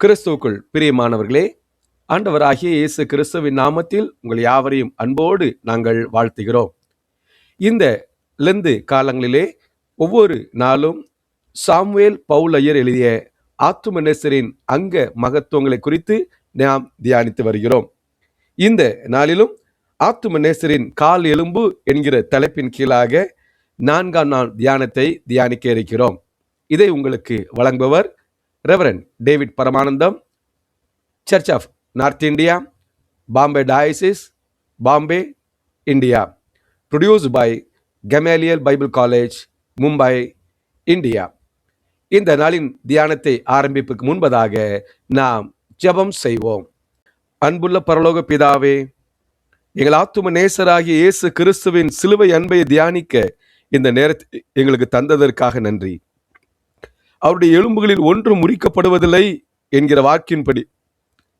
கிறிஸ்துவுக்குள் பிரியமானவர்களே, ஆண்டவராகிய இயேசு கிறிஸ்துவின் நாமத்தில் உங்கள் யாவரையும் அன்போடு நாங்கள் வாழ்த்துகிறோம். இந்த லெந்து காலங்களிலே ஒவ்வொரு நாளும் சாமுவேல் பவுல் ஐயர் எழுதிய ஆத்துமநேசரின் அங்க மகத்துவங்களை குறித்து நாம் தியானித்து வருகிறோம். இந்த நாளிலும் ஆத்துமநேசரின் கால் எலும்பு என்கிற தலைப்பின் கீழாக 4ஆம் நாள் தியானத்தை தியானிக்க இருக்கிறோம். இதை உங்களுக்கு வழங்குபவர் reverend David Paramanandam, church of north India, Bombay diocese, Bombay, India. Produced by கமேலியல் பைபிள் காலேஜ், மும்பை, இந்தியா. இந்த நாளின் தியானத்தை ஆரம்பிப்புக்கு முன்பதாக நாம் ஜெபம் செய்வோம். அன்புள்ள பரலோக பிதாவே, எங்கள் ஆத்தும நேசராகிய இயேசு கிறிஸ்துவின் சிலுவை அன்பை தியானிக்க இந்த நேரத்தை எங்களுக்கு தந்ததற்காக நன்றி. அவருடைய எலும்புகளில் ஒன்று முறிக்கப்படுவதில்லை என்கிற வாக்கின்படி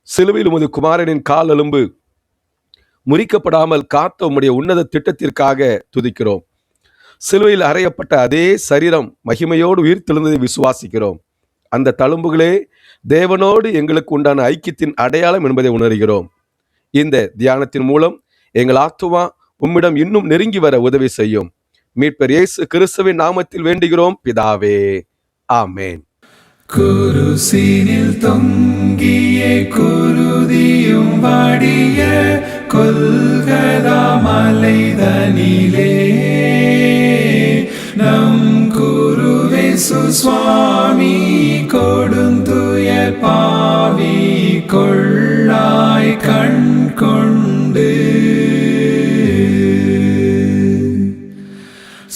சிலுவையில் உமது குமாரனின் கால் எலும்பு முறிக்கப்படாமல் காத்த உம்முடைய உன்னத திட்டத்திற்காக துதிக்கிறோம். சிலுவையில் அறையப்பட்ட அதே சரீரம் மகிமையோடு உயிர்த்தெழுந்ததை விசுவாசிக்கிறோம். அந்த தழும்புகளே தேவனோடு எங்களுக்கு உண்டான ஐக்கியத்தின் அடையாளம் என்பதை உணர்கிறோம். இந்த தியானத்தின் மூலம் எங்கள் ஆத்துமா உம்மிடம் இன்னும் நெருங்கி வர உதவி செய்யும். மீட்பர் இயேசு கிறிஸ்துவின் நாமத்தில் வேண்டுகிறோம் பிதாவே, ஆமென். குருசினில் தொங்கிய குருதியும் வாடிய கொல்கதா மலைதனிலே நம் குருவேசு சுவாமி கொடுந்துய பாவி கொள்ளாய் கண் கொண்டு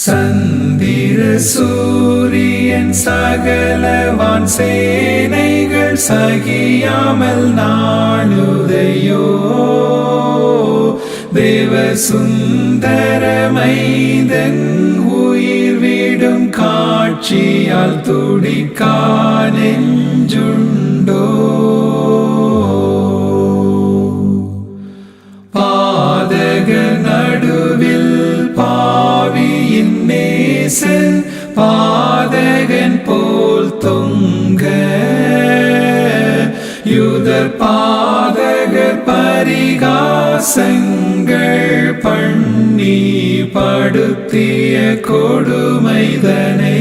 சந்திர சூரியன் சகலவான் சேனைகள் சகியாமல் நாளுதையோ தேவ சுந்தரமைதன் உயிர் விடும் காட்சியால் துடிக்கா நெஞ்சுண்டோ பாதக நடுவில் பாவியின் நேசன் பாதகன் போல் தொங்க யூதர் பாதகர் பரிகாசங்கள் பண்ணி படுத்திய கொடுமைதனை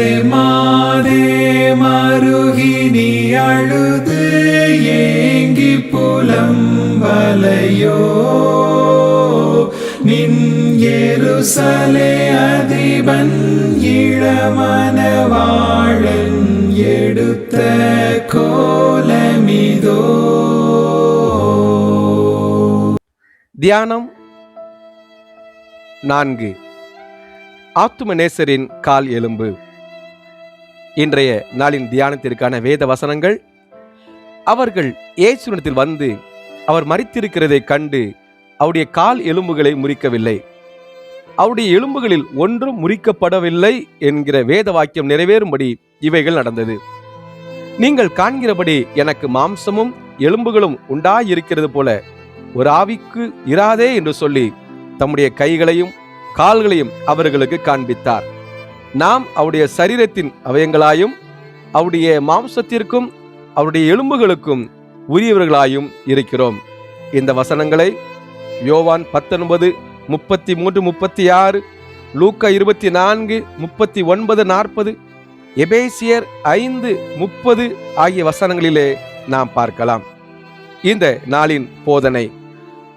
எருசலேமாதே மருகினி அழுது ஏங்கி புலம்பலையோ நின் எருசலே அதிபன் இளமனவாளன் எடுத்த கோலமிதோ. தியானம் 4. ஆத்துமநேசரின் கால் எலும்பு. இன்றைய நாளின் தியானத்திற்கான வேத வசனங்கள்: அவர்கள் இயேசுவிடத்தில் வந்து அவர் மரித்திருக்கிறதை கண்டு அவருடைய கால் எலும்புகளை முறிக்கவில்லை, அவருடைய எலும்புகளில் ஒன்றும் முறிக்கப்படவில்லை என்கிற வேத வாக்கியம் நிறைவேறும்படி இவைகள் நடந்தது. நீங்கள் காண்கிறபடி எனக்கு மாம்சமும் எலும்புகளும் உண்டாயிருக்கிறது போல ஒரு ஆவிக்கு இராதே என்று சொல்லி தம்முடைய கைகளையும் கால்களையும் அவர்களுக்கு காண்பித்தார். நாம் அவருடைய சரீரத்தின் அவயங்களாயும் அவருடைய மாம்சத்திற்கும் அவருடைய எலும்புகளுக்கும் உரியவர்களாயும் இருக்கிறோம். இந்த வசனங்களை யோவான் 19:33-36, லூக்கா 24:39-40, எபேசியர் 5:30 ஆகிய வசனங்களிலே நாம் பார்க்கலாம். இந்த நாளின் போதனை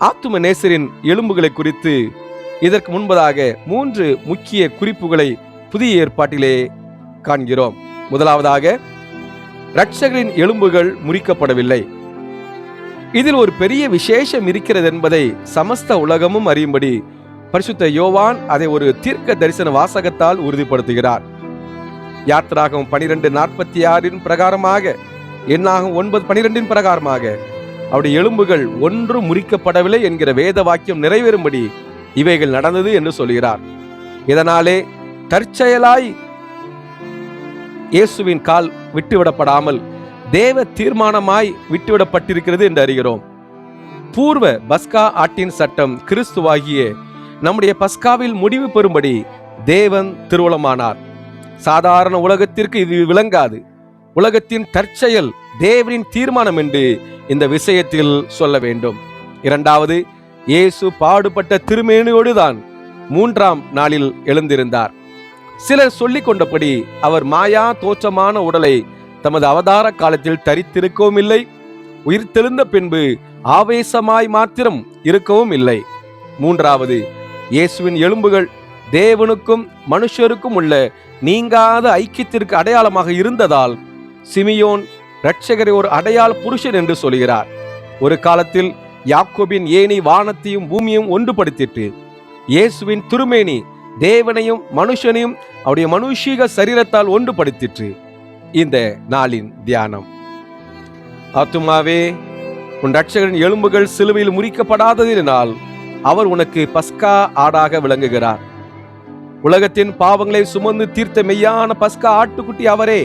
ஆத்துமநேசரின் எலும்புகளை குறித்து. இதற்கு முன்பதாக 3 முக்கிய குறிப்புகளை புதிய ஏற்பாட்டிலே காண்கிறோம். முதலாவதாக, இரட்சகரின் எலும்புகள் முறிக்கப்படவில்லை. இதில் ஒரு பெரிய விசேஷம் இருக்கிறது என்பதை சமஸ்த உலகமும் அறியும்படி பரிசுத்த யோவான் அதை ஒரு தீர்க்க தரிசன வாசகத்தால் உறுதிப்படுத்துகிறார். யாத்திராகமம் 12:46 பிரகாரமாக, எண்ணாகமம் 9:12 பிரகாரமாக அவருடைய எலும்புகள் ஒன்றும் முறிக்கப்படவில்லை என்கிற வேத வாக்கியம் நிறைவேறும்படி இவைகள் நடந்தது என்று சொல்கிறார். இதனாலே தற்செயலாய் இயேசுவின் கால் விட்டுவிடப்படாமல் தேவ தீர்மானமாய் விட்டுவிடப்பட்டிருக்கிறது என்று அறிகிறோம். பூர்வ பஸ்கா ஆட்டின் சட்டம் கிறிஸ்துவாகிய நம்முடைய பஸ்காவில் முடிவு பெறும்படி தேவன் திருவுளமானார். சாதாரண உலகத்திற்கு இது விளங்காது. உலகத்தின் தற்செயல் தேவனின் தீர்மானம் என்று இந்த விஷயத்தில் சொல்ல வேண்டும். இரண்டாவது, இயேசு பாடுபட்ட திருமேனியோடு தான் 3ஆம் நாளில் எழுந்திருந்தார். சிலர் சொல்லிக் கொண்டபடி அவர் மாயா தோற்றமான உடலை தமது அவதார காலத்தில் தரித்திருக்கவும் இல்லை, உயிர்த்தெழுந்த பின்பு ஆவேசமாய் மாத்திரம் இருக்கவும் இல்லை. மூன்றாவது, இயேசுவின் எலும்புகள் தேவனுக்கும் மனுஷருக்கும் உள்ள நீங்காத ஐக்கியத்திற்கு அடையாளமாக இருந்ததால் சிமியோன் இரட்சகரை ஒரு அடையாள புருஷன் என்று சொல்கிறார். ஒரு காலத்தில் யாக்கோபின் ஏணி வானத்தையும் பூமியும் ஒன்றுபடுத்திட்டு இயேசுவின் திருமேனி தேவனையும் மனுஷனையும் அவருடைய மனுஷீக சரீரத்தால் ஒன்றுபடுத்திற்று. இந்த நாளின் தியானம். ஆத்துமாவே, உன் இரட்சகரின் எலும்புகள் சிலுவையில் முறிக்கப்படாததினால் அவர் உனக்கு பஸ்கா ஆடாக விளங்குகிறார். உலகத்தின் பாவங்களை சுமந்து தீர்த்த மெய்யான பஸ்கா ஆட்டுக்குட்டி அவரே.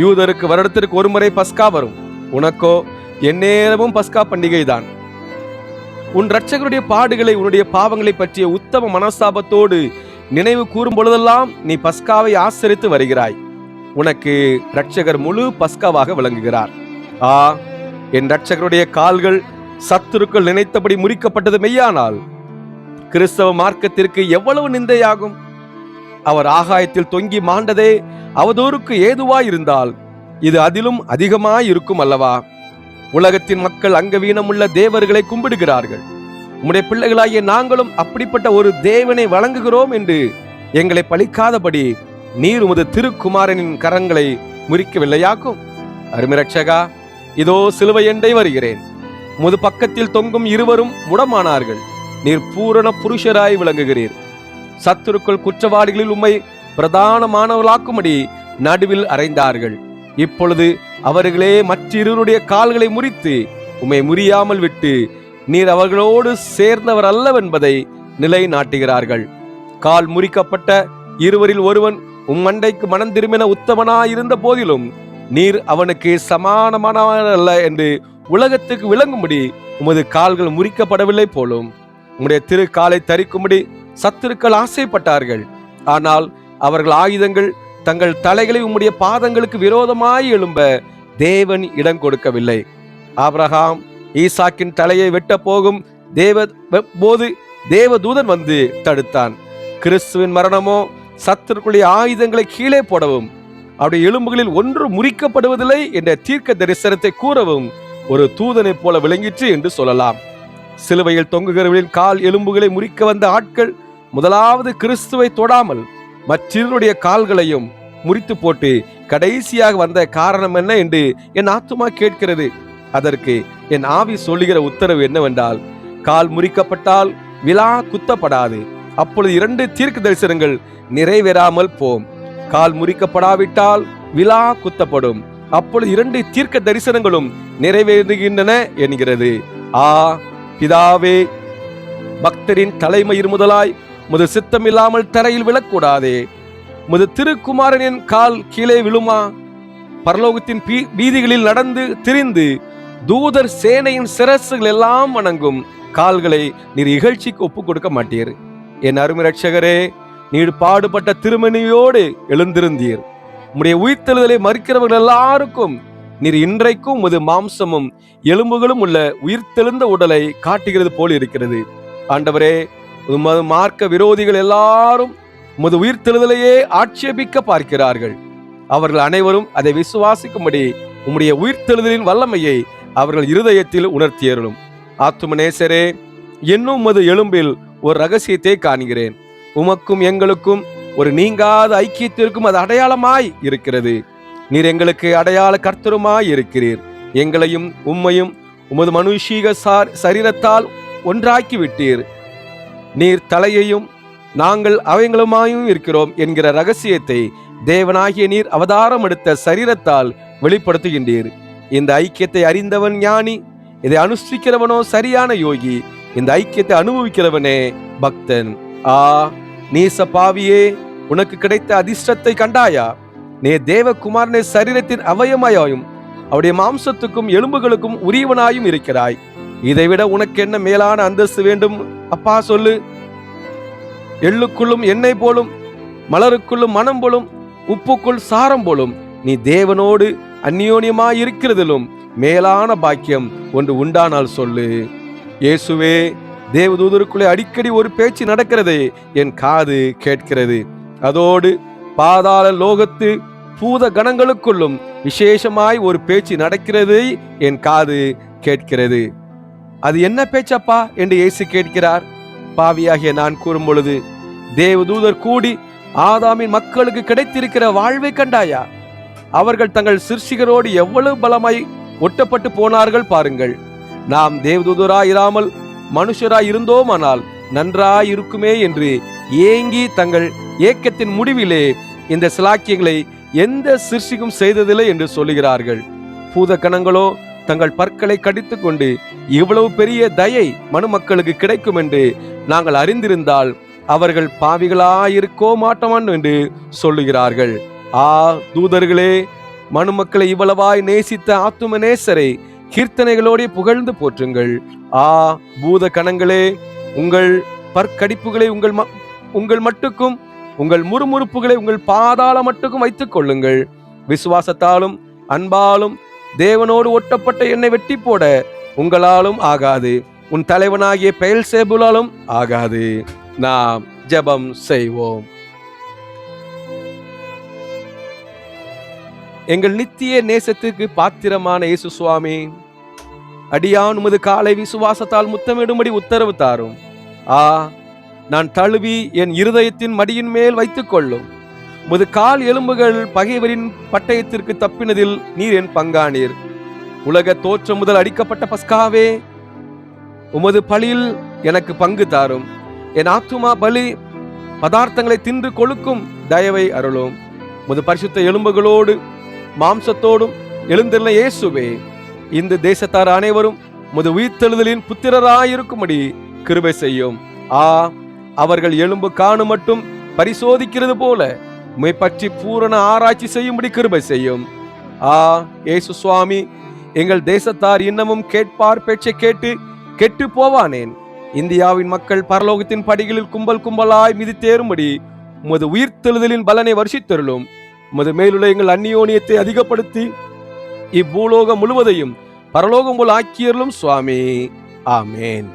யூதருக்கு வருடத்திற்கு ஒரு முறை பஸ்கா வரும், உனக்கோ எந்நேரமும் பஸ்கா பண்டிகை தான். உன் இரட்சகருடைய பாடுகளை, உன்னுடைய பாவங்களை பற்றிய உத்தம மனஸ்தாபத்தோடு நினைவு கூறும் பொழுதெல்லாம் நீ பஸ்காவை ஆசரித்து வருகிறாய். உனக்கு இரட்சகர் முழு பஸ்காவாக விளங்குகிறார். என் இரட்சகருடைய கால்கள் சத்துருக்கள் நினைத்தபடி முறிக்கப்பட்டது மெய்யானால் கிறிஸ்தவ மார்க்கத்திற்கு எவ்வளவு நிந்தையாகும். அவர் ஆகாயத்தில் தொங்கி மாண்டதே அவதூறுக்கு ஏதுவாயிருந்தால் இது அதிலும் அதிகமாயிருக்கும் அல்லவா? உலகத்தின் மக்கள் அங்கவீனமுள்ள தேவர்களை கும்பிடுகிறார்கள். உம்முடைய பிள்ளைகளாகிய நாங்களும் அப்படிப்பட்ட ஒரு தேவனை வழங்குகிறோம் என்று எங்களை பழிக்காதபடி நீர் உமது திருக்குமாரனின் கரங்களை முறிக்கவில்லையாக்கும். அருமை இரட்சகா, இதோ சிலுவையண்டை வருகிறேன். உமது பக்கத்தில் தொங்கும் இருவரும் முடமானார்கள். நீர் பூரண புருஷராய் விளங்குகிறீர். சத்துருக்கள் குற்றவாளிகளில் உம்மை பிரதானமானவர்களாக்கும்படி நடுவில் அறைந்தார்கள். இப்பொழுது அவர்களே மற்றிருவருடைய கால்களை முறித்து உம்மை முறியாமல் விட்டு நீர் அவர்களோடு சேர்ந்தவர் அல்லவென்பதை நிலை நாட்டுகிறார்கள். கால் முறிக்கப்பட்ட இருவரில் ஒருவன் உம்மண்டைக்கு மனம் திரும்பின உத்தமனாயிருந்த போதிலும் நீர் அவனுக்கு சமானமானவன் அல்ல என்று உலகத்துக்கு விளங்கும்படி உமது கால்கள் முறிக்கப்படவில்லை போலும். உம்முடைய திரு காலை தரிக்கும்படி சத்துருக்கள் ஆசைப்பட்டார்கள். ஆனால் அவர்கள் ஆயுதங்கள் தங்கள் தலைகளை உம்முடைய பாதங்களுக்கு விரோதமாய் எழும்ப தேவன் இடம் கொடுக்கவில்லை. ஆபிரகாம் ஈசாக்கின் தலையை வெட்ட போகும் போது தேவதூதன் வந்து தடுத்தான். கிறிஸ்துவின் மரணமோ சத்துருக்களுடைய ஆயுதங்களை கீழே போடவும் அவருடைய எலும்புகளில் ஒன்று முறிக்கப்படுவதில்லை என்ற தீர்க்க தரிசனத்தை கூறவும் ஒரு தூதனை போல விளங்கிற்று என்று சொல்லலாம். சிலுவையில் தொங்குகிறவர்களின் கால் எலும்புகளை முறிக்க வந்த ஆட்கள் முதலாவது கிறிஸ்துவை தொடாமல் மற்றவருடைய கால்களையும் முறித்து போட்டு கடைசியாக வந்த காரணம் என்ன என்று என் ஆத்துமா கேட்கிறது. அதற்கு என் ஆவி சொல்லுகிற உத்தரவு என்னவென்றால், கால் முறிக்கப்பட்டால் விலா குத்தப்படாது. அப்பொழுது 2 தீர்க்க தரிசனங்கள் நிறைவேறாமல் போம். கால் முறிக்கப்படாவிட்டால் விலா குத்தப்படும். அப்பொழுது 2 தீர்க்க தரிசனங்களும் நிறைவேறுகின்றன என்கிறது. பிதாவே, பக்தரின் தலைமயிர் முதலாய் முது சித்தம் இல்லாமல் தரையில் விழக்கூடாதே. முது திருக்குமாரனின் கால் கீழே விழுமா? பரலோகத்தின் வீதிகளில் நடந்து திரிந்து தூதர் சேனையின் சிரசுகள் எல்லாம் வணங்கும் கால்களை நீர் இகழ்ச்சிக்கு ஒப்புக் கொடுக்க மாட்டீர். என் அருமை இரட்சகரே, நீர் பாடுபட்ட திருமணியோடு எழுந்திருந்தீர். உம்முடைய உயிர்த்தெழுதலை மறுக்கிறவர்கள் எல்லாருக்கும் நீர் இன்றைக்கும் உமது மாம்சமும் எலும்புகளும் உள்ள உயிர்த்தெழுந்த உடலை காட்டுகிறது போல் இருக்கிறது. ஆண்டவரே, உமது மார்க்க விரோதிகள் எல்லாரும் உமது உயிர்த்தெழுதலையே ஆட்சேபிக்க பார்க்கிறார்கள். அவர்கள் அனைவரும் அதை விசுவாசிக்கும்படி உம்முடைய உயிர்த்தெழுதலின் வல்லமையை அவர்கள் இருதயத்தில் உணர்த்தியருளும். ஆத்துமநேசரே, என்னும் உமது எலும்பில் ஒரு ரகசியத்தை காண்கிறேன். உமக்கும் எங்களுக்கும் ஒரு நீங்காத ஐக்கியத்திற்கும் அது அடையாளமாய் இருக்கிறது. நீர் எங்களுக்கு அடையாள கர்த்தருமாய் இருக்கிறீர். எங்களையும் உம்மையும் உமது மனுஷீக சரீரத்தால் ஒன்றாக்கி விட்டீர். நீர் தலையையும் நாங்கள் அவங்களுமாயும் இருக்கிறோம் என்கிற ரகசியத்தை தேவனாகிய நீர் அவதாரம் எடுத்த சரீரத்தால் வெளிப்படுத்துகின்றீர். இந்த ஐக்கியத்தை அறிந்தவன் ஞானி, இதை அனுஷ்டிக்கிறவனோ சரியான யோகி. இந்த ஐக்கியத்தை அனுபவிக்கிறவனே பக்தன். நீச பாவியே, உனக்கு கிடைத்த அதிர்ஷ்டத்தை கண்டாயா? நீ தேவகுமாரனை சரீரத்தின் அவயமாயும் அவருடைய மாம்சத்துக்கும் எலும்புகளுக்கும் உரியவனாயும் இருக்கிறாய். இதைவிட உனக்கு என்ன மேலான அந்தஸ்து வேண்டும்? அப்பா சொல்லு. எள்ளுக்குள்ளும் எண்ணெய் போலும், மலருக்குள்ளும் மனம் போலும், உப்புக்குள் சாரம் போலும் நீ தேவனோடு அந்நியோன்யமாய் இருக்கிறதிலும் மேலான பாக்கியம் ஒன்று உண்டானால் சொல்லு. இயேசுவே, தேவதூதருக்குள்ளே அடிக்கடி ஒரு பேச்சு நடக்கிறதே என் காது கேட்கிறது. அதோடு பாதாள லோகத்து பூத கணங்களுக்குள்ளும் விசேஷமாய் ஒரு பேச்சு நடக்கிறது என் காது கேட்கிறது. அது என்ன பேச்சப்பா என்று இயேசு கேட்கிறார். பாவியாகிய நான் கூறும் பொழுது, தேவதூதர் கூடி ஆதாமின் மக்களுக்கு கிடைத்திருக்கிற வாழ்வை கண்டாயா? அவர்கள் தங்கள் சிருஷ்டிகரோடு எவ்வளவு பலமாய் ஒட்டப்பட்டு போனார்கள் பாருங்கள். நாம் தேவதூதராயிராமல் மனுஷராய் இருந்தோமானால் நன்றாய் இருக்குமே என்று ஏங்கி தங்கள் ஏக்கத்தின் முடிவிலே இந்த சிலாக்கியங்களை எந்த சிருஷ்டிக்கும் செய்ததில்லை என்று சொல்லுகிறார்கள். பூத கணங்களோ தங்கள் பற்களை கடித்து கொண்டு இவ்வளவு பெரிய தயை மனுமக்களுக்கு கிடைக்கும் என்று நாங்கள் அறிந்திருந்தால் அவர்கள் பாவிகளாயிருக்கோ மாட்டோம் என்று சொல்லுகிறார்கள். தூதர்களே, மனுமக்களை இவ்வளவாய் நேசித்த ஆத்தும நேசரை கீர்த்தனைகளோடு புகழ்ந்து போற்றுங்கள். பூத கணங்களே, உங்கள் பற்கடிப்புகளை உங்கள் மட்டுக்கும், உங்கள் முறுமுறுப்புகளை உங்கள் பாதாள மட்டுக்கும் வைத்துக் கொள்ளுங்கள். விசுவாசத்தாலும் அன்பாலும் தேவனோடு ஒட்டப்பட்ட என்னை வெட்டி போட உங்களாலும் ஆகாது, உன் தலைவனாகிய பெயல்சேபுலாலும் ஆகாது. நாம் ஜெபம் செய்வோம். எங்கள் நித்திய நேசத்துக்கு பாத்திரமான இயேசு சுவாமி, அடியான் உமது காலை விசுவாசத்தால் முத்தமிடும்படி உத்தரவு தாரும். நான் தழுவி என் இருதயத்தின் மடியின் மேல் வைத்துக் கொள்ளும். உமது கால் எலும்புகள் பகைவரின் பட்டயத்திற்கு தப்பினதில் நீர் என் பங்கானீர். உலக தோற்றம் முதல் அடிக்கப்பட்ட பஸ்காவே, உமது பலியில் எனக்கு பங்கு தாரும். என் ஆத்துமா பலி பதார்த்தங்களை தின்று கொழுக்கும் தயவை அருளும். உமது பரிசுத்த எலும்புகளோடு மாம்சத்தோடும் எழுந்துள்ள இயேசுவே, இந்த தேசத்தார் அனைவரும் உமது உயிர்த்தெழுதலின் புத்திரராயிருக்கும்படி கிருபை செய்யும். அவர்கள் எலும்பு காணும் மட்டும் பரிசோதிக்கிறது போல உம்மை பற்றி பூரண ஆராய்ச்சி செய்யும்படி கிருபை செய்யும். இயேசு சுவாமி, எங்கள் தேசத்தார் இன்னமும் கேட்பார் பேச்சை கேட்டு கெட்டு போவானேன். இந்தியாவின் மக்கள் பரலோகத்தின் படிகளில் கும்பல் கும்பலாய் மிதித்தேறும்படி உமது உயிர்த்தெழுதலின் பலனை வருஷித்தருளும். உமது மேலுள்ள எங்கள் அந்நியோனியத்தை அதிகப்படுத்தி இவ்வூலோகம் முழுவதையும் பரலோகம் போல் ஆக்கியருளும் சுவாமி. ஆமேன்.